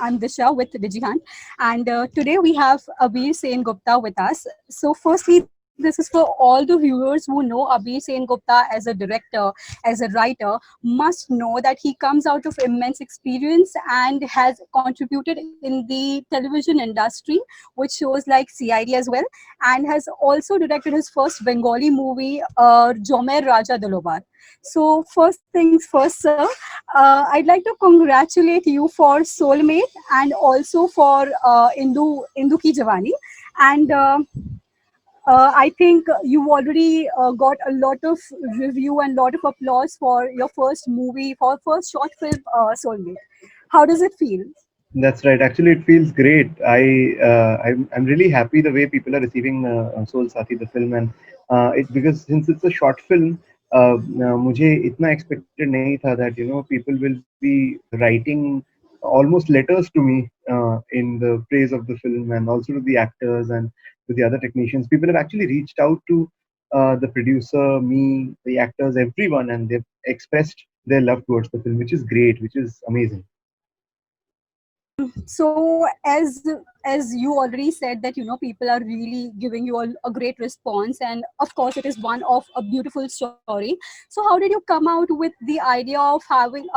I'm Disha with Digihant, and today we have Abir Sen Gupta with us. So, firstly, this is for all the viewers who know Abir Sen Gupta as a director, as a writer, must know that he comes out of immense experience and has contributed in the television industry, which shows like CID as well, and has also directed his first Bengali movie, Jomer Raja Dalobar. So, first things first, sir. I'd like to congratulate you for Soulmate and also for Indu Ki Jawani. And I think you've already got a lot of review and lot of applause for your first movie, for first short film, Soulmate. How does it feel? That's right. Actually, it feels great. I'm really happy the way people are receiving Soul Saathi the film, and it because since it's a short film, मुझे इतना expected नहीं था that people will be writing almost letters to me in the praise of the film, and also to the actors and to the other technicians. People have actually reached out to the producer, me, the actors, everyone, and they've expressed their love towards the film, which is great, which is amazing. So as you already said that people are really giving you a great response, and of course it is one of a beautiful story. So how did you come out with the idea of having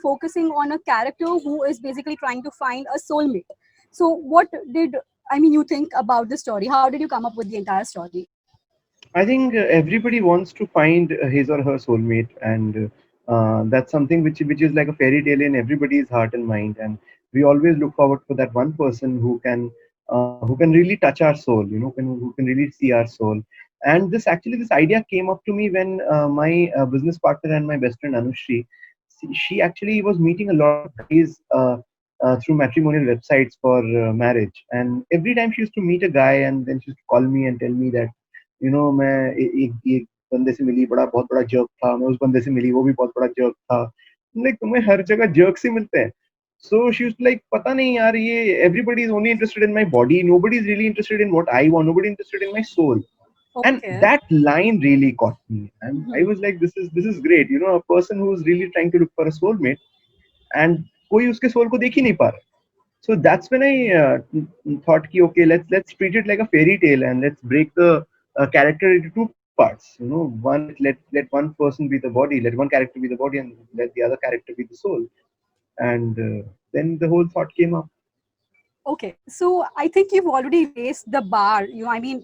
focusing on a character who is basically trying to find a soulmate? So what did you think about the story? How did you come up with the entire story? I think everybody wants to find his or her soulmate, and that's something which is like a fairy tale in everybody's heart and mind. And we always look forward for that one person who can really touch our soul, who can really see our soul. And this idea came up to me when my business partner and my best friend Anushri, she actually was meeting a lot of guys through matrimonial websites for marriage. And every time she used to meet a guy, and then she used to call me and tell me that मैं एक बंदे से मिली बड़ा बहुत बड़ा jerk था मैं उस बंदे से मिली वो भी बहुत बड़ा जर्क था लाइक तुम्हें हर जगह जर्क से मिलते हैं सो शी वाज लाइक पता नहीं यार ये everybody is only interested in my body nobody is really interested in what I want nobody interested in my soul and Okay. that line really caught me and I Mhm. was like this is great a person who is really trying to look for a soulmate and कोई उसके soul को देख ही नहीं पा रहा so that's when I thought ki, okay let's treat it like a fairy tale and let's break the character into two parts one let one person be the body let one character be the body and let the other character be the soul and then the whole thought came up. Okay, so I think you've already raised the bar.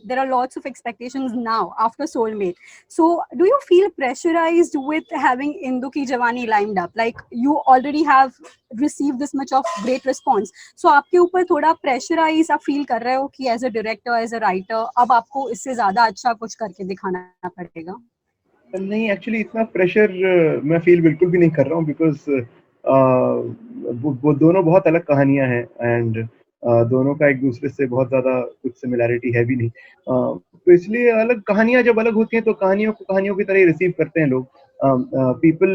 There are lots of expectations now after Soulmate. So, do you feel pressurized with having Indu Ki Jawani lined up? Like you already have received this much of great response. So, आपके ऊपर थोड़ा pressurized आप feel कर रहे हो कि as a director, as a writer, अब आपको इससे ज़्यादा अच्छा कुछ करके दिखाना पड़ेगा. नहीं एक्चुअली इतना प्रेशर मैं फील बिल्कुल भी नहीं कर रहा हूँ बिकॉज वो दोनों बहुत अलग कहानियां हैं एंड दोनों का एक दूसरे से बहुत ज्यादा कुछ सिमिलैरिटी है भी नहीं तो इसलिए अलग कहानियां जब अलग होती हैं तो कहानियों को कहानियों की तरह ही रिसीव करते हैं लोग people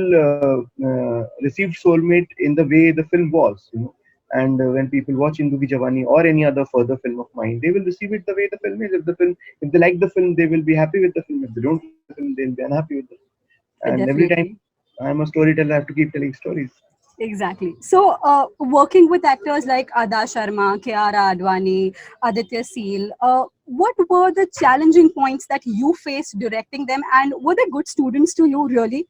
received soulmate in the way the film was and when people watch Indu Ki Jawani or any other further film of mine, they will receive it the way the film is. If they like the film, they will be happy with the film. If they don't like the film, they'll be unhappy with the film. And every time Definitely. I'm a storyteller, I have to keep telling stories. Exactly. So, working with actors like Ada Sharma, Kiara Advani, Aditya Seal, what were the challenging points that you faced directing them, and were they good students to you, really?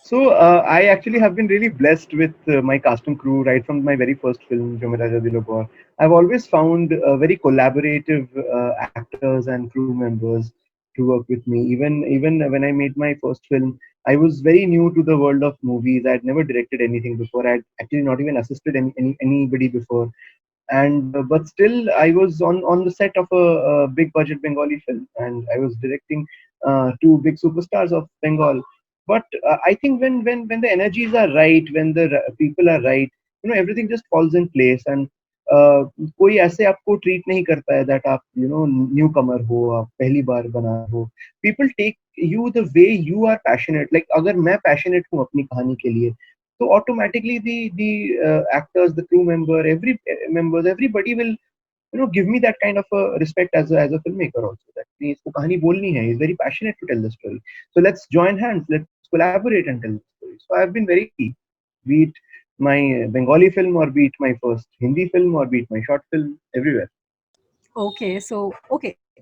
So I actually have been really blessed with my cast and crew right from my very first film, Jo Mera Raja Dil Aur. I've always found very collaborative actors and crew members to work with me. Even when I made my first film, I was very new to the world of movies. I'd never directed anything before. I'd actually not even assisted anybody before. And but still, I was on the set of a big budget Bengali film, and I was directing two big superstars of Bengal. But I think when the energies are right, when the people are right, everything just falls in place. And कोई ऐसे आपको treat नहीं करता है that आप new कमर हो आप पहली बार बना रहे हो people take you the way you are passionate like अगर मैं passionate हूँ अपनी कहानी के लिए तो automatically the actors the crew member members everybody will give me that kind of a respect as a filmmaker also that नहीं, इसको कहानी बोलनी है is very passionate to tell the story so let's join hands let's collaborate and tell the story so I've been very lucky be it my Bengali film or be it my first Hindi film or be it my short film, everywhere. Okay,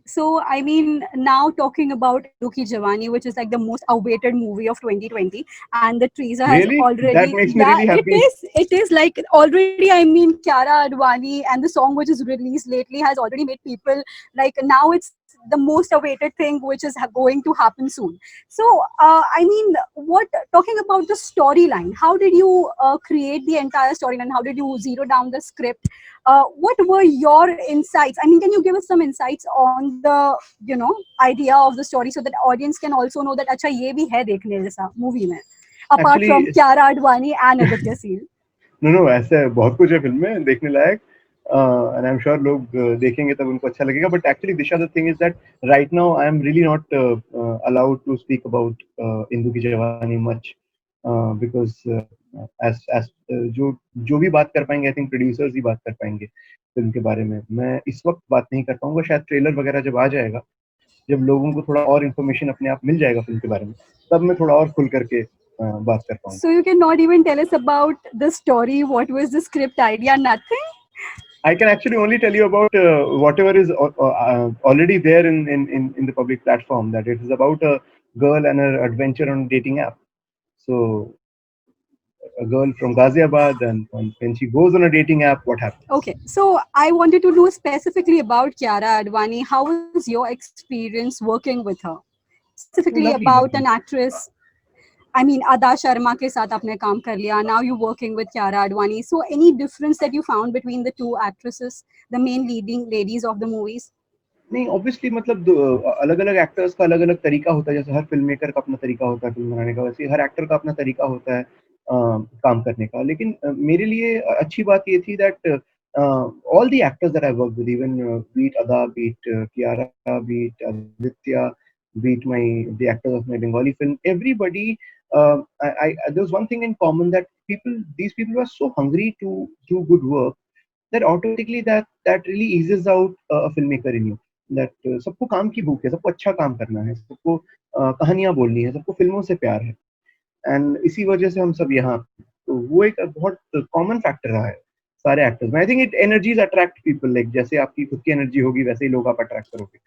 so I mean, now talking about Hindu Ki Jawani, which is like the most awaited movie of 2020, and the teaser has Really? That already, makes me yeah, really it happy. is, it is like already. I mean, Kiara Advani and the song which is released lately has already made people like now it's the most awaited thing, which is going to happen soon. So, I mean, what talking about the storyline? How did you create the entire storyline? How did you zero down the script? What were your insights? I mean, can you give us some insights on the idea of the story so that audience can also know that अच्छा ये भी है देखने जैसा movie में, apart from Actually, Kiara Advani and Aditya Seal? No ऐसे बहुत कुछ है फिल्म में देखने लायक, एंड आई एम श्योर लोग देखेंगे तब उनको अच्छा लगेगा. But actually Disha the thing is that right now I am really not allowed to speak about Indoo Ki Jawani much, because as जो जो भी बात कर पाएंगे आई थिंक प्रोड्यूसर्स ही बात कर पाएंगे फिल्म के बारे में. मैं इस वक्त बात नहीं कर पाऊंगा, शायद ट्रेलर वगैरह जब आ जाएगा, जब लोगों को थोड़ा और इन्फॉर्मेशन अपने आप मिल जाएगा फिल्म के बारे में, तब मैं थोड़ा और खुल करके बात कर पाऊंगा. So you cannot even tell us about the story. What was the script idea? Nothing. I can actually only tell you about whatever is already there in the public platform. That it is about a girl and her adventure on a dating app. So a girl from Ghaziabad, and when she goes on a dating app, what happens? Okay, so I wanted to know specifically about Kiara Advani. How was your experience working with her? Oh, Specifically lovely, about an lovely. actress. I mean, Ada Sharma के साथ आपने काम कर लिया. Now you're working with Kiara Advani. So any difference that you found between the two actresses, the main leading ladies of the movies? नहीं, obviously मतलब अलग अलग एक्टर्स का अलग अलग तरीका होता है. जैसे हर फिल्म मेकर का अपना तरीका होता है फिल्म बनाने का, वैसे ही हर एक्टर का अपना तरीका होता है काम करने का. लेकिन मेरे लिए अच्छी बात ये थी that all the actors that I worked with, even be it Ada, be it Kiara, be it Aditya, be it the actors of my Bengali film, everybody, there was one thing in common, that these people were so hungry to do good work, that automatically that really eases out a filmmaker in you. That सबको काम की भूख है, सबको अच्छा काम करना है, सबको कहानियां बोलनी है, सबको फिल्मों से प्यार है, एंड इसी वजह से हम सब यहाँ. तो वो एक बहुत कॉमन फैक्टर रहा है सारे एक्टर्स में. I think it energies attract people, like जैसे आपकी खुद की एनर्जी होगी वैसे ही लोग आप अट्रैक्ट करोगे.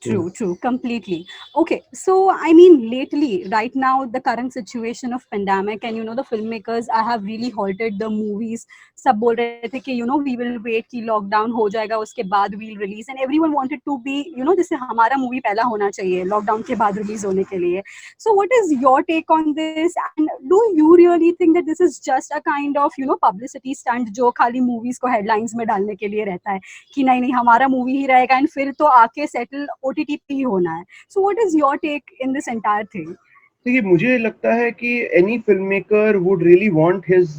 तो True, completely. Okay, so I mean, lately, right now, the current situation of pandemic, and the filmmakers have really halted the movies. सब बोल रहे थे कि we will wait कि lockdown हो जाएगा उसके बाद we'll release, and everyone wanted to be जैसे हमारा movie पहला होना चाहिए lockdown के बाद release होने के लिए. So what is your take on this, and do you really think that this is just a kind of publicity stunt जो खाली movies को headlines में डालने के लिए रहता है कि नहीं नहीं हमारा मूवी ही रहेगा एंड फिर तो आके सेटल ओटीटी पे ही होना है. So what is your take in this entire thing? देखिए, मुझे लगता है कि any film maker would really want his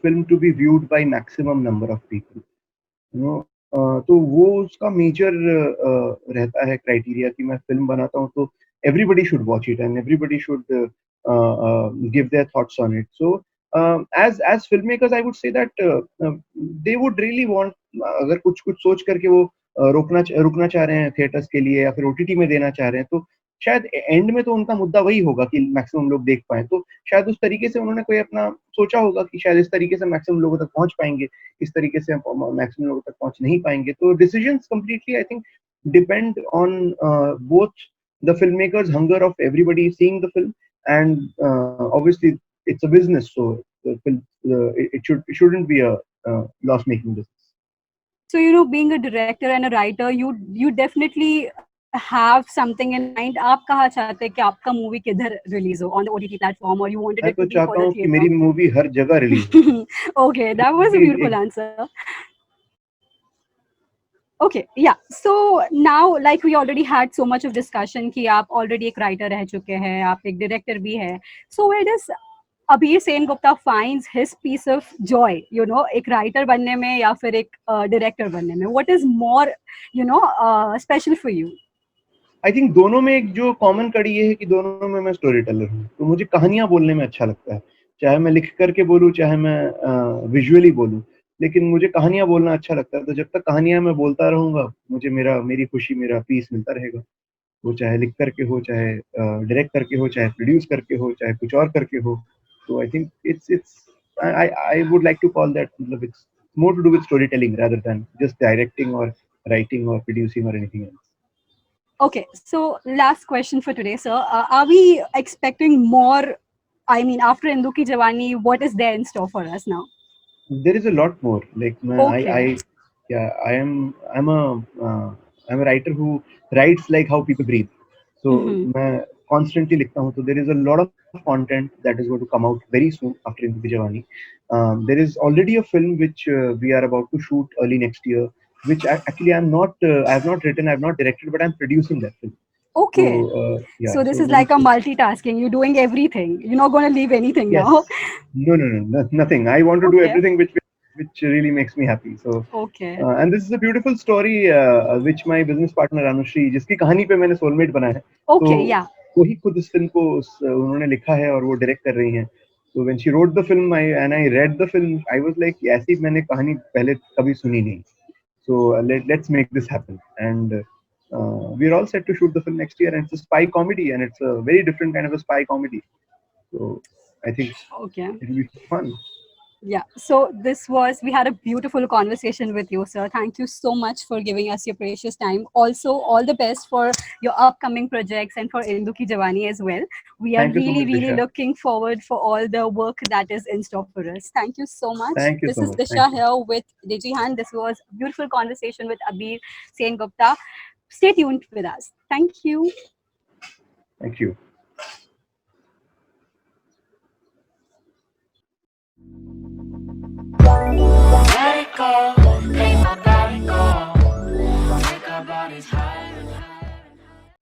film to be viewed by maximum number of people, you know. तो वो उसका मेजर रहता है क्राइटेरिया कि मैं फिल्म बनाता हूँ तो everybody should watch it and everybody should give their thoughts on it. So as film makers I would say that they would really want, अगर कुछ कुछ सोच करके वो रुकना चाह रहे हैं थिएटर्स के लिए या फिर ओटीटी में देना चाह रहे हैं, तो शायद एंड में तो उनका मुद्दा वही होगा कि मैक्सिमम लोग देख पाए. तो शायद उस तरीके से उन्होंने कोई अपना सोचा होगा कि शायद इस तरीके से मैक्सिमम लोगों तक पहुंच पाएंगे, इस तरीके से मैक्सिमम लोगों तक पहुंच नहीं पाएंगे. तो decisions completely I think depend on both the film makers hunger of everybody seeing the film, and obviously it's a business, so it shouldn't be a loss making business. So being a director and a writer, you definitely have something in mind. आप कहाँ चाहते हैं कि आपका movie किधर release हो, on the OTT platform, or you wanted मैं it तो to be for चाहता the हूँ कि theater? मेरी मूवी हर जगह रिलीज हो. Okay, that was a beautiful answer. Okay, yeah. So now, like we already had so much of discussion कि आप already एक writer रह चुके हैं, आप एक director भी है. So where does Abir Sen Gupta finds his piece of joy, एक writer बनने में या फिर एक director बनने में? What is more, special for you? I think दोनों में एक जो कॉमन कड़ी ये है कि दोनों में मैं स्टोरी टेलर हूँ. तो मुझे कहानियां बोलने में अच्छा लगता है, चाहे मैं लिख करके बोलूँ, चाहे मैं विजुअली बोलूँ, लेकिन मुझे कहानियां बोलना अच्छा लगता है. तो जब तक कहानियां मैं बोलता रहूंगा, मुझे मेरी खुशी, मेरा पीस मिलता रहेगा. वो चाहे लिख करके हो, चाहे डायरेक्ट करके हो, चाहे प्रोड्यूस करके हो, चाहे कुछ और करके हो. तो I think it's I would like to call that it's more to do with storytelling rather than just directing or writing or producing or anything else. Okay, so last question for today, sir. Are we expecting more? I mean, after Indu Ki Jawani, what is there in store for us now? There is a lot more. Like Okay. yeah, I'm a writer who writes like how people breathe. So Mm-hmm. मैं constantly लिखता हूँ. So there is a lot of content that is going to come out very soon after Indu Ki Jawani. There is already a film which we are about to shoot early next year, which actually I have not written, I have not directed, but I'm producing that film. So Okay. yeah, So this so is very like a soon. multitasking. You're doing everything. You're not going to leave anything now. Yes. No, nothing. I want to do Okay. everything which really makes me happy. So, Okay. and this is a beautiful story which my business partner Anushri, जिसकी कहानी पे मैंने soulmate बना है, तो Okay. Yeah. वही खुद इस फिल्म को उन्होंने लिखा है और वो डायरेक्ट कर रही हैं. So when she wrote the film, I read the film, I was like, ऐसी मैंने कहानी पहले कभी सुनी नहीं. So let's make this happen. And we're all set to shoot the film next year, and it's a spy comedy, and it's a very different kind of a spy comedy. So I think Okay. it'll be fun. Yeah. So we had a beautiful conversation with you, sir. Thank you so much for giving us your precious time. Also, all the best for your upcoming projects and for Indu Ki Jawani as well. We are Thank you so really, much, really Disha. looking forward for all the work that is in store for us. Thank you so much. Thank you This so is much. Thank Disha you. here with Dijihan. This was a beautiful conversation with Abir Sen Gupta. Stay tuned with us. Thank you. Thank you.